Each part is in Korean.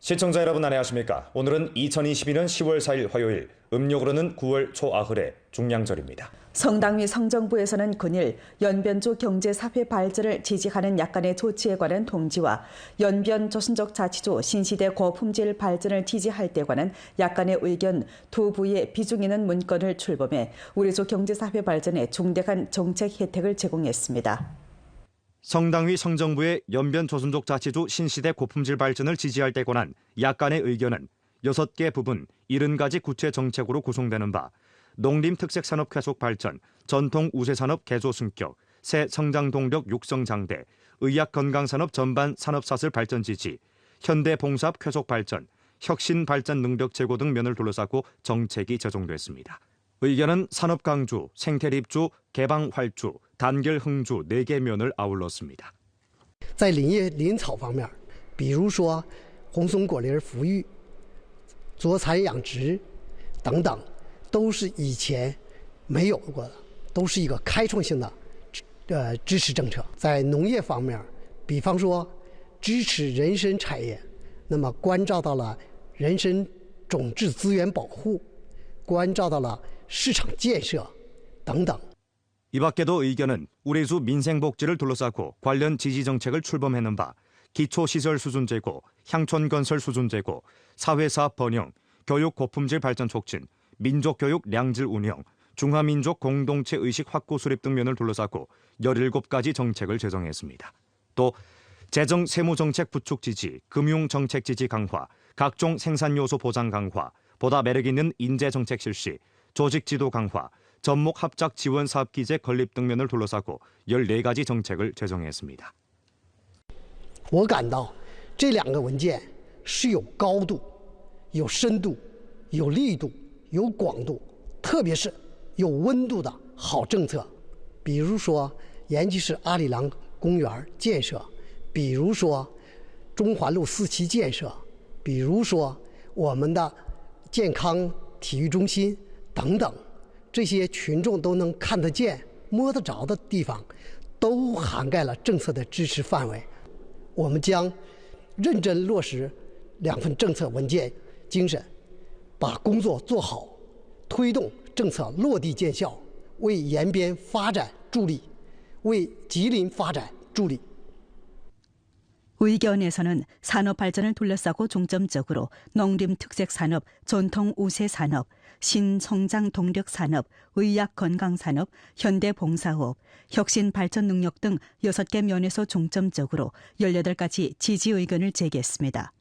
시청자 여러분 안녕하십니까? 오늘은 2022년 10월 4일 화요일, 음력으로는 9월 초아흘의 중량절입니다. 성당 및 성정부에서는 근일 연변주 경제사회 발전을 지지하는 약간의 조치에 관한 통지와 연변 조선족 자치주 신시대 고품질 발전을 지지할 때 관한 약간의 의견 두 부의 비중 있는 문건을 출범해 우리조 경제사회 발전에 중대한 정책 혜택을 제공했습니다. 성당위 성정부의 연변 조선족 자치주 신시대 고품질 발전을 지지할 때 관한 약간의 의견은 6개 부분 70가지 구체 정책으로 구성되는 바 농림특색산업 계속 발전, 전통 우세산업 개조 승격, 새 성장 동력 육성 장대, 의학 건강산업 전반 산업사슬 발전 지지, 현대 봉사업 계속 발전, 혁신 발전 능력 제고 등 면을 둘러싸고 정책이 제정됐습니다. 의견은 산업 강주, 생태 입주, 개방 활주, 단결 흥주 4개 면을 아울렀습니다. 在林业林草方面，比如说红松果林抚育、佐产养殖等等，都是以前没有过的，都是一个开创性的支持政策。在农业方面，比方说支持人参产业，那么关照到了人参种质资源保护，关照到了市场建设等等。 이 밖에도 의견은 우리주 민생복지를 둘러싸고 관련 지지정책을 출범하는 바 기초시설 수준 제고, 향촌건설 수준 제고, 사회사업 번영, 교육 고품질 발전 촉진, 민족교육 량질 운영, 중화민족 공동체 의식 확고 수립 등 면을 둘러싸고 17가지 정책을 제정했습니다. 또 재정 세무정책 부축 지지, 금융정책 지지 강화, 각종 생산요소 보장 강화, 보다 매력 있는 인재정책 실시, 조직지도 강화, 전목 합작 지원 사업 기재 건립 등 면을 둘러싸고 14가지 정책을 제정했습니다. 我感到这2个文件是有高度、有深度、有力度、有广度，特别是有温度的好政策。比如说延吉市阿里郎公园建设，比如说中环路4期建设，比如说我们的健康体育中心等等。 这些群众都能看得见、摸得着的地方，都涵盖了政策的支持范围。我们将认真落实2份政策文件精神，把工作做好，推动政策落地见效，为延边发展助力，为吉林发展助力。 의견에서는 산업 발전을 둘러싸고 중점적으로 농림 특색 산업, 전통 우세 산업, 신성장 동력 산업, 의학 건강 산업, 현대 봉사업, 혁신 발전 능력 등 6개 면에서 중점적으로 18가지 지지 의견을 제기했습니다.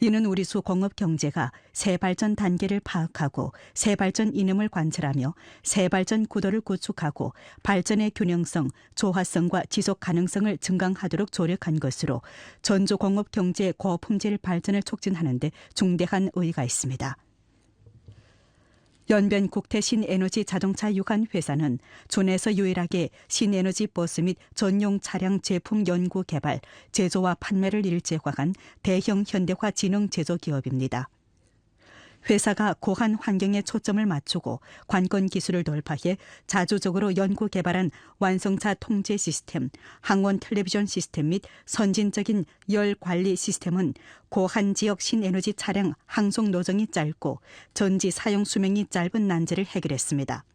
이는 우리수 공업 경제가 새 발전 단계를 파악하고 새 발전 이념을 관철하며 새 발전 구도를 구축하고 발전의 균형성, 조화성과 지속 가능성을 증강하도록 조력한 것으로 전주 공업 경제의 고품질 발전을 촉진하는 데 중대한 의의가 있습니다. 연변 국태 신에너지 자동차 유관 회사는 존에서 유일하게 신에너지 버스 및 전용 차량 제품 연구 개발, 제조와 판매를 일제화한 대형 현대화 진흥 제조 기업입니다. 회사가 고한 환경에 초점을 맞추고 관건 기술을 돌파해 자주적으로 연구 개발한 완성차 통제 시스템, 항원 텔레비전 시스템 및 선진적인 열 관리 시스템은 고한 지역 신에너지 차량 항속 노정이 짧고 전지 사용 수명이 짧은 난제를 해결했습니다.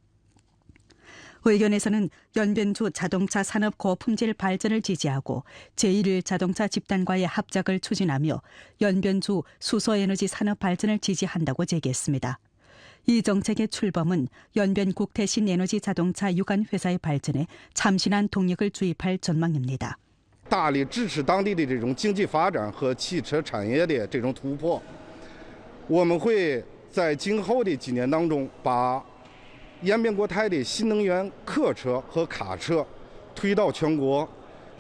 의견에서는 연변주 자동차 산업 고품질 발전을 지지하고 제1자동차 집단과의 합작을 추진하며 연변주 수소에너지 산업 발전을 지지한다고 제기했습니다. 이 정책의 출범은 연변 국태 신에너지 자동차 유관 회사의 발전에 참신한 동력을 주입할 전망입니다. 大力支持当地的这种经济发展和汽车产业的这种突破，我们会在今后的几年当中把 延边国泰的新能源客车和卡车推到全国，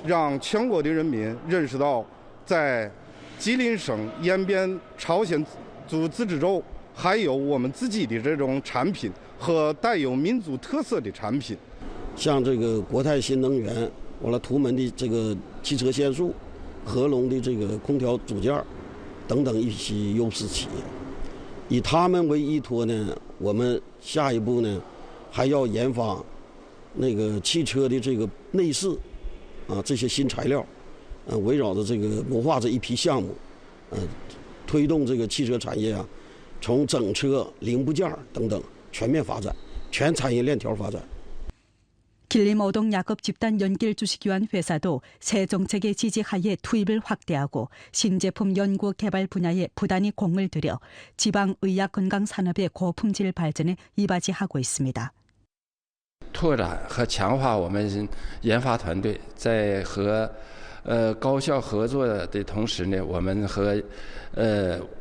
让全国的人民认识到，在吉林省延边朝鲜族自治州还有我们自己的这种产品和带有民族特色的产品。像这个国泰新能源，完了图门的这个汽车限速，合龙的这个空调组件等等一些优势企业，以他们为依托呢，我们下一步呢，还要研发那个汽车的这个内饰这些新材料，围绕着这个谋划这一批项目，推动这个汽车产业啊，从整车、零部件等等全面发展，全产业链条发展。 길림오동야급 집단 연길 주식유한 회사도 새 정책의 지지하에 투입을 확대하고 신제품 연구 개발 분야에 부단히 공을 들여 지방 의약 건강 산업의 고품질 발전에 이바지하고 있습니다. 拓展和强化我们研发团队，在和高校合作的同时呢，我们和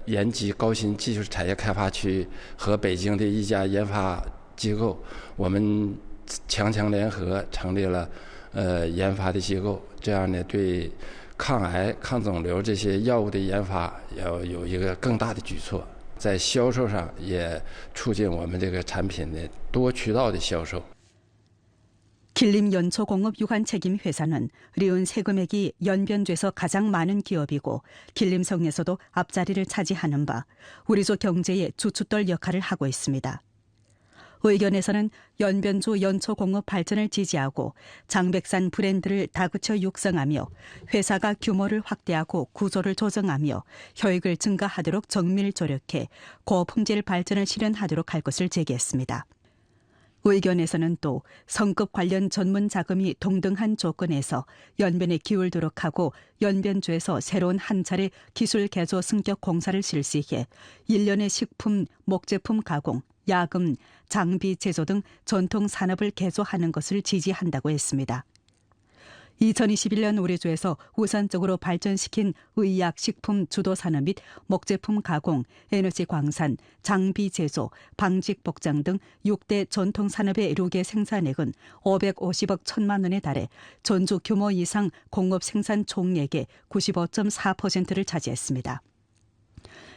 延吉高新技术产业开发区和北京的一家研发机构，我们强联合成立了研发的机构，这样呢，对抗癌、抗肿瘤这些药物的研发要有一个更大的举措，在销售上也促进我们这个产品的多渠道的销售。 길림연초공업 유관책임회사는 리은 세금액이 연변주에서 가장 많은 기업이고 길림성에서도 앞자리를 차지하는 바 우리소 경제의 주춧돌 역할을 하고 있습니다. 의견에서는 연변주 연초공업 발전을 지지하고 장백산 브랜드를 다그쳐 육성하며 회사가 규모를 확대하고 구조를 조정하며 효익을 증가하도록 정밀 조력해 고품질 발전을 실현하도록 할 것을 제기했습니다. 의견에서는 또 성급 관련 전문 자금이 동등한 조건에서 연변에 기울도록 하고 연변주에서 새로운 한 차례 기술 개조 승격 공사를 실시해 일련의 식품, 목제품 가공, 야금, 장비 제조 등 전통 산업을 개조하는 것을 지지한다고 했습니다. 2021년 올해주에서 우선적으로 발전시킨 의약, 식품 주도 산업 및 목제품 가공, 에너지 광산, 장비 제조, 방직 복장 등 6대 전통 산업의 록의 생산액은 550억 1천만 원에 달해 전주 규모 이상 공업 생산 총액의 95.4%를 차지했습니다.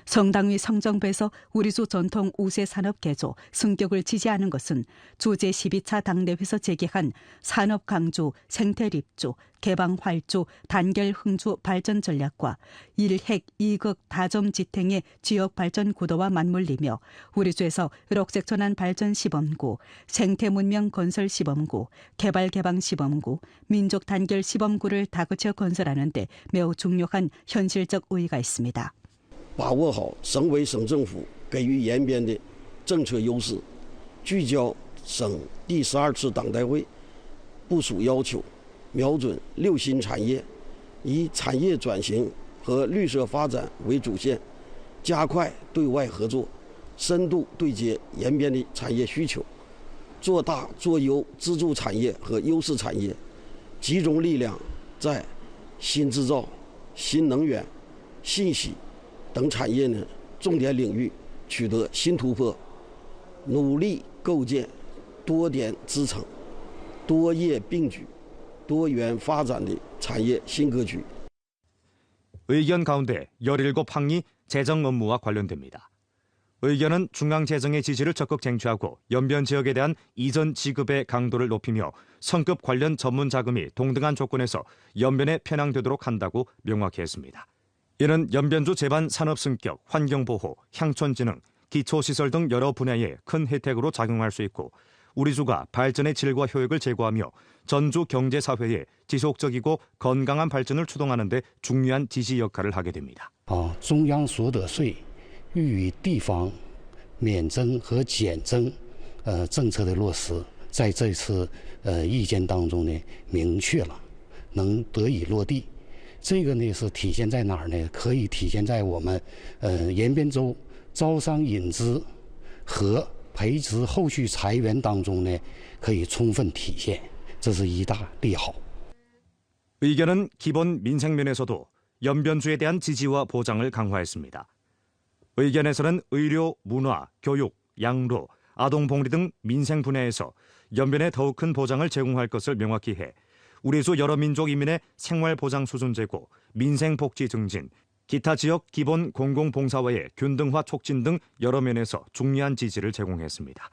성당위 성정부에서 우리주 전통 우세 산업 개조, 승격을 지지하는 것은 주제 12차 당대회에서 제기한 산업 강조, 생태 립주, 개방 활주, 단결 흥주 발전 전략과 1핵 2극 다점 지탱의 지역 발전 구도와 맞물리며 우리주에서 록색 전환 발전 시범구, 생태 문명 건설 시범구, 개발 개방 시범구, 민족 단결 시범구를 다그쳐 건설하는 데 매우 중요한 현실적 의의가 있습니다. 把握好省委省政府给予延边的政策优势，聚焦省第12次党代会部署要求，瞄准6新产业，以产业转型和绿色发展为主线，加快对外合作，深度对接延边的产业需求，做大做优支柱产业和优势产业，集中力量在新制造、新能源、信息 等产业呢，重点领域取得新突破，努力构建多点支撑、多业并举、多元发展的产业新格局。 의견 가운데 17항이 재정 업무와 관련됩니다. 의견은 중앙 재정의 지지를 적극 쟁취하고 연변 지역에 대한 이전 지급의 강도를 높이며 성급 관련 전문 자금이 동등한 조건에서 연변에 편향되도록 한다고 명확히 했습니다. 이는 연변주 제반 산업 승격, 환경보호, 향촌진흥, 기초시설 등 여러 분야에 큰 혜택으로 작용할 수 있고 우리주가 발전의 질과 효익을 제고하며 전주 경제사회의 지속적이고 건강한 발전을 추동하는 데 중요한 지지 역할을 하게 됩니다. 中央所得税予以地方免征和减征政策的落实，在这次意见当中呢明确了，能得以落地。 这个呢是体现在哪儿呢？可以体现在我们延边州招商引资和培植后续裁员当中呢，可以充分体现，这是一大利好。 의견은 기본 민생면에서도 연변주에 대한 지지와 보장을 강화했습니다. 의견에서는 의료, 문화, 교육, 양로, 아동복리 등 민생 분야에서 연변에 더욱 큰 보장을 제공할 것을 명확히 해 우리주 여러 민족 이민의 생활보장 수준 제고, 민생복지 증진, 기타 지역 기본 공공봉사와의 균등화 촉진 등 여러 면에서 중요한 지지를 제공했습니다.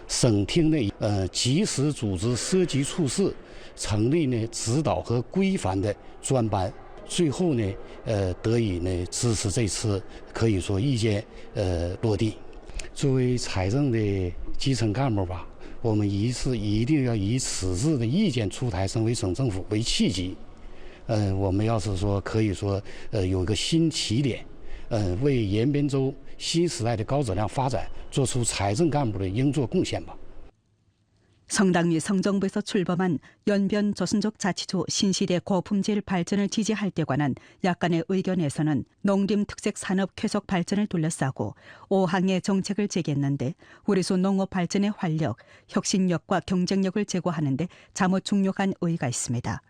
省厅呢，及时组织涉及处室，成立呢指导和规范的专班，最后呢，得以呢支持这次可以说意见落地。作为财政的基层干部吧。 我们一定要以此次的意见出台省委省政府为契机，我们要是说可以说有一个新起点，为延边州新时代的高质量发展做出财政干部的应做贡献吧。 성당위 성정부에서 출범한 연변 조선족 자치구 신시대 고품질 발전을 지지할 때 관한 약간의 의견에서는 농림 특색 산업 쾌속 발전을 둘러싸고 5항의 정책을 제기했는데 우리수 농업 발전의 활력, 혁신력과 경쟁력을 제고하는 데 자못 중요한 의의가 있습니다.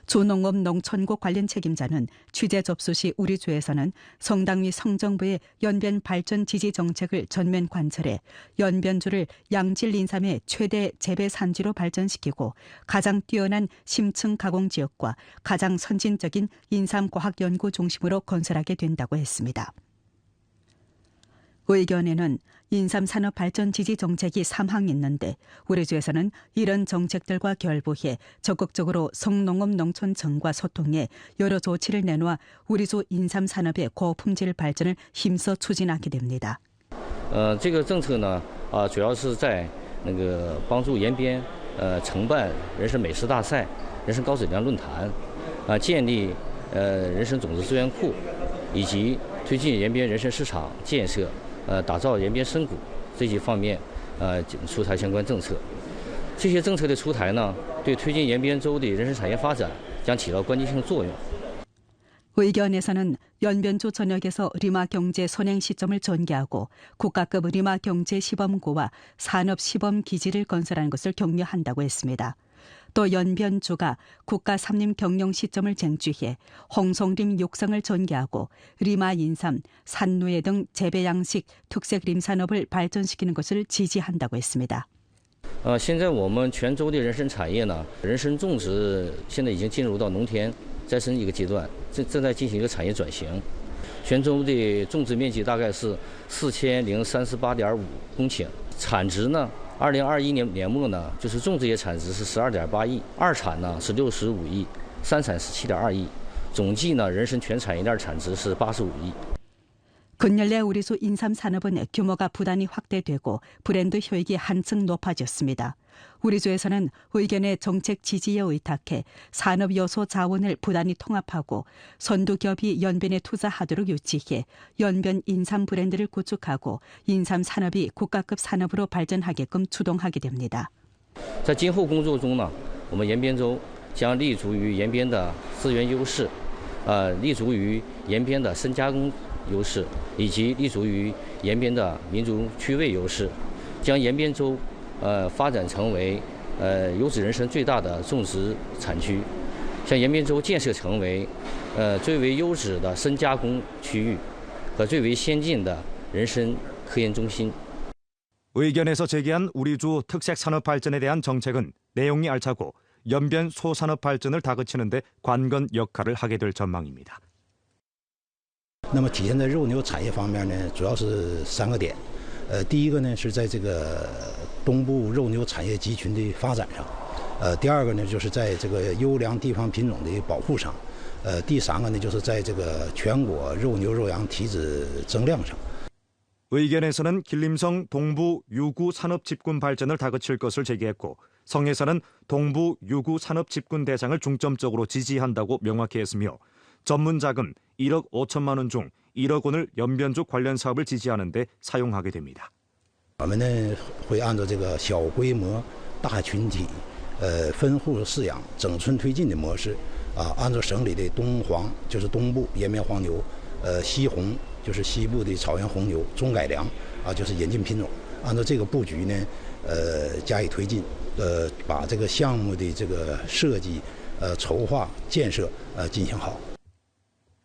주농업 농촌국 관련 책임자는 취재 접수 시 우리 주에서는 성당위 성정부의 연변 발전 지지 정책을 전면 관철해 연변주를 양질 인삼의 최대 재배 산지로 발전시키고 가장 뛰어난 심층 가공 지역과 가장 선진적인 인삼 과학 연구 중심으로 건설하게 된다고 했습니다. 의견에는 인삼 산업 발전 지지 정책이 3항 있는데 우리 주에서는 이런 정책들과 결부해 적극적으로 성농업 농촌청과 소통해 여러 조치를 내놓아 우리 주 인삼 산업의 고품질 발전을 힘써 추진하게 됩니다. 这个政策呢，主要是在那个帮助延边承办人参美食大赛、人参高质量论坛，建立人参种子资源库，以及推进延边人参市场建设。 打造延边参股这几方面，出台相关政策。这些政策的出台呢，对推进延边州的人参产业发展将起到关键性作用。 의견에서는 연변주 전역에서 리마 경제 선행 시점을 전개하고 국가급 리마 경제 시범구와 산업 시범 기지를 건설하는 것을 격려한다고 했습니다. 또 연변주가 국가 삼림 경영 시점을 쟁취해 홍송림 육성을 전개하고 리마 인삼, 산누에 등 재배 양식 특색 림 산업을 발전시키는 것을 지지한다고 했습니다. 现在我们全州的人参产业呢，人参种植现在已经进入到农田再生一个阶段，正在进行一个产业转型。全州的种植面积大概是4038.5公顷，产值呢？ 2021年年末呢，就是种植业产值是12.8亿，二产呢是65亿，三产是7.2亿，总计呢人参全产业链产值是85亿。 근년내 우리수 인삼 산업은 규모가 부단히 확대되고 브랜드 효익이 한층 높아졌습니다. 우리주에서는 의견의 정책 지지에 의탁해 산업 요소 자원을 부단히 통합하고 선두기업이 연변에 투자하도록 유치해 연변 인삼 브랜드를 구축하고 인삼 산업이 국가급 산업으로 발전하게끔 추동하게 됩니다. 在今后工作中呢，我们延边州将立足于延边的资源优势，立足于延边的深加工优势，以及立足于延边的民族区位优势，将延边州发展成为优质人参最大的种植产区，向延边州建设成为最为优质的深加工区域和最为先进的人参科研中心。 의견에서 제기한 우리주 특색 산업 발전에 대한 정책은 내용이 알차고 연변 소산업 발전을 다그치는 데 관건 역할을 하게 될 전망입니다. 那么体现在肉牛产业方面呢，主要是3个点。第一个呢是在这个东部肉牛产业集群的发展上，第二个呢就是在这个优良地方品种的保护上，第3个呢就是在这个全国肉牛肉羊体质增量上。 의견에서는 길림성 동부 유구 산업 집군 발전을 다그칠 것을 제기했고 성에서는 동부 유구 산업 집군 대상을 중점적으로 지지한다고 명확히 했으며 전문 자금 1억 5천만 원 중 1억 원을 연변주 관련 사업을 지지하는 데 사용하게 됩니다. 我们呢会按照这个小规模、大群体、分户饲养、整村推进的模式，按照省里的东黄就是东部延边黄牛，西红就是西部的草原红牛，中改良就是引进品种，按照这个布局呢，加以推进，把这个项目的这个设计、筹划、建设进行好。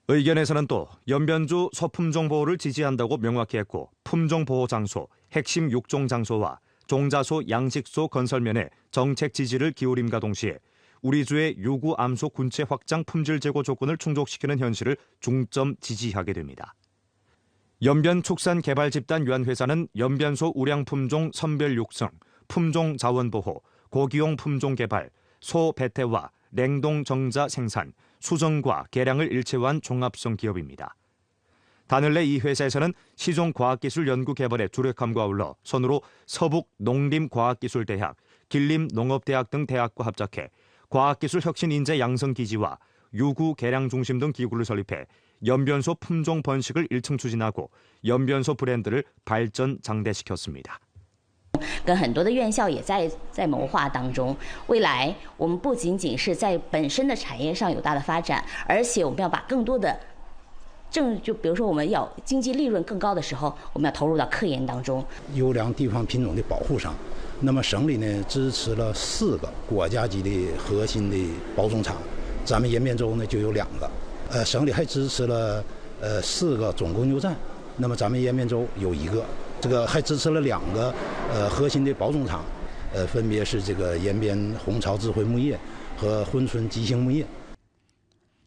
의견에서는 또 연변주 소품종 보호를 지지한다고 명확히 했고 품종 보호 장소, 핵심 육종 장소와 종자소, 양식소 건설면에 정책 지지를 기울임과 동시에 우리주의 유구 암소 군체 확장 품질 제고 조건을 충족시키는 현실을 중점 지지하게 됩니다. 연변축산개발집단위원회사는 연변소 우량품종 선별 육성, 품종 자원 보호, 고기용 품종 개발, 소 배태와 냉동 정자 생산, 수정과 개량을 일체화한 종합성 기업입니다. 단을 내 이 회사에서는 시종과학기술연구개발의 주력함과 아울러 선으로 서북농림과학기술대학, 길림농업대학 등 대학과 합작해 과학기술 혁신 인재 양성 기지와 유구 개량 중심 등 기구를 설립해 연변소 품종 번식을 1층 추진하고 연변소 브랜드를 발전 장대시켰습니다. 跟很多的院校也在谋划当中，未来我们不仅仅是在本身的产业上有大的发展，而且我们要把更多的就比如说我们要经济利润更高的时候，我们要投入到科研当中。优良地方品种的保护上，那么省里呢支持了4个国家级的核心的保种厂，咱们延边州呢就有2个，省里还支持了4个总供牛站，那么咱们延边州有1个。 这个还支持了2个核心的保种厂，分别是这个延边红潮智慧木业和珲春吉兴木业。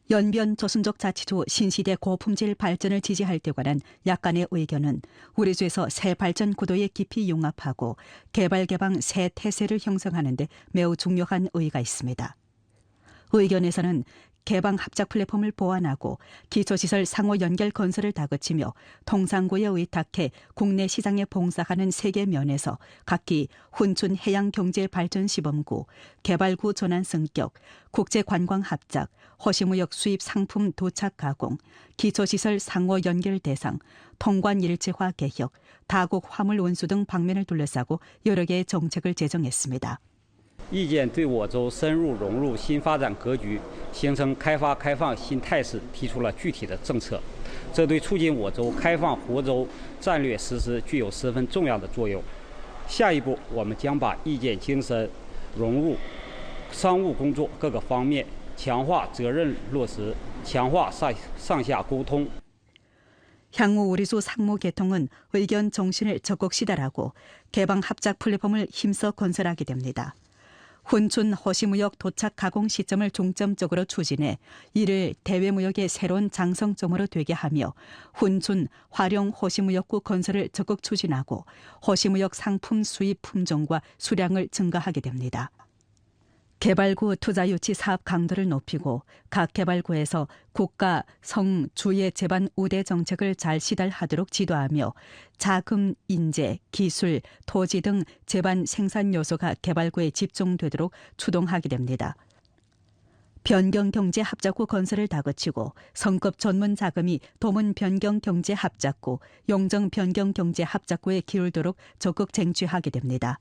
연변 조선족 자치주 신시대 고품질 발전을 지지할 때 관한 약간의 의견은 우리 주에서 새 발전 구도에 깊이 융합하고 개발 개방 새 태세를 형성하는 데 매우 중요한 의의가 있습니다. 의견에서는 개방 합작 플랫폼을 보완하고 기초시설 상호 연결 건설을 다그치며 통상구에 의탁해 국내 시장에 봉사하는 3개 면에서 각기 훈춘 해양경제발전시범구, 개발구 전환 성격, 국제관광 합작, 허시무역 수입 상품 도착 가공, 기초시설 상호 연결 대상, 통관 일체화 개혁, 다국 화물 운수 등 방면을 둘러싸고 여러 개의 정책을 제정했습니다. 意见对我州深入融入新发展格局、形成开发开放新态势提出了具体的政策，这对促进我州开放活州战略实施具有十分重要的作用。下一步，我们将把意见精神融入商务工作各个方面，强化责任落实，强化上下沟通。 향후 우리수 상무 개통은 의견 정신을 적극 시달하고 개방 합작 플랫폼을 힘써 건설하게 됩니다. 훈춘 허시무역 도착 가공 시점을 중점적으로 추진해 이를 대외무역의 새로운 장성점으로 되게 하며 훈춘 활용 허시무역구 건설을 적극 추진하고 허시무역 상품 수입 품종과 수량을 증가하게 됩니다. 개발구 투자 유치 사업 강도를 높이고 각 개발구에서 국가 성 주의 제반 우대 정책을 잘 시달하도록 지도하며 자금, 인재, 기술, 토지 등 제반 생산 요소가 개발구에 집중되도록 추동하게 됩니다. 변경 경제 합작구 건설을 다그치고 성급 전문 자금이 도문 변경 경제 합작구, 용정 변경 경제 합작구에 기울도록 적극 쟁취하게 됩니다.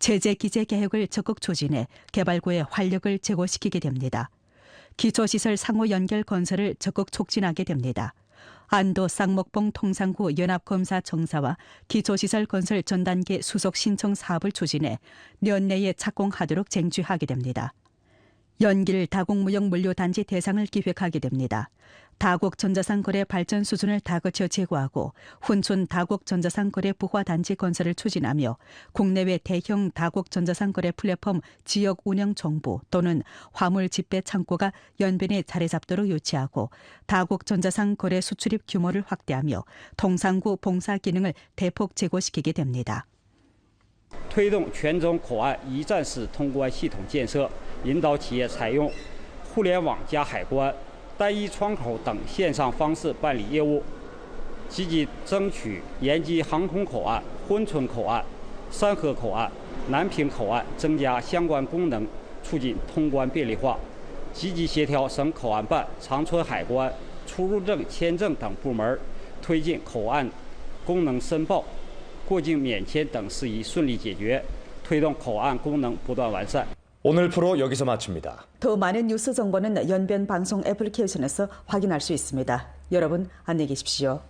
체제 기재 계획을 적극 추진해 개발구에 활력을 제고시키게 됩니다. 기초시설 상호 연결 건설을 적극 촉진하게 됩니다. 안도 쌍목봉 통상구 연합검사 정사와 기초시설 건설 전단계 수속 신청 사업을 추진해年내에 착공하도록 쟁취하게 됩니다. 연길 다국무역 물류단지 대상을 기획하게 됩니다. 다국 전자상 거래 발전 수준을 다그쳐 제고하고 훈춘 다국 전자상 거래 부화 단지 건설을 추진하며 국내외 대형 다국 전자상 거래 플랫폼 지역 운영 정보 또는 화물 집배 창고가 연변에 자리 잡도록 유치하고 다국 전자상 거래 수출입 규모를 확대하며 통상구 봉사 기능을 대폭 제고시키게 됩니다. 推动全中口岸一站式通关系统建设，引导企业采用互联网加海关、单一窗口等线上方式办理业务，积极争取延吉航空口岸、珲春口岸、三河口岸、南平口岸增加相关功能，促进通关便利化。积极协调省口岸办、长春海关、出入证签证等部门，推进口岸功能申报、过境免签等事宜顺利解决，推动口岸功能不断完善。 오늘 프로 여기서 마칩니다. 더 많은 뉴스 정보는 연변 방송 애플리케이션에서 확인할 수 있습니다. 여러분 안녕히 계십시오.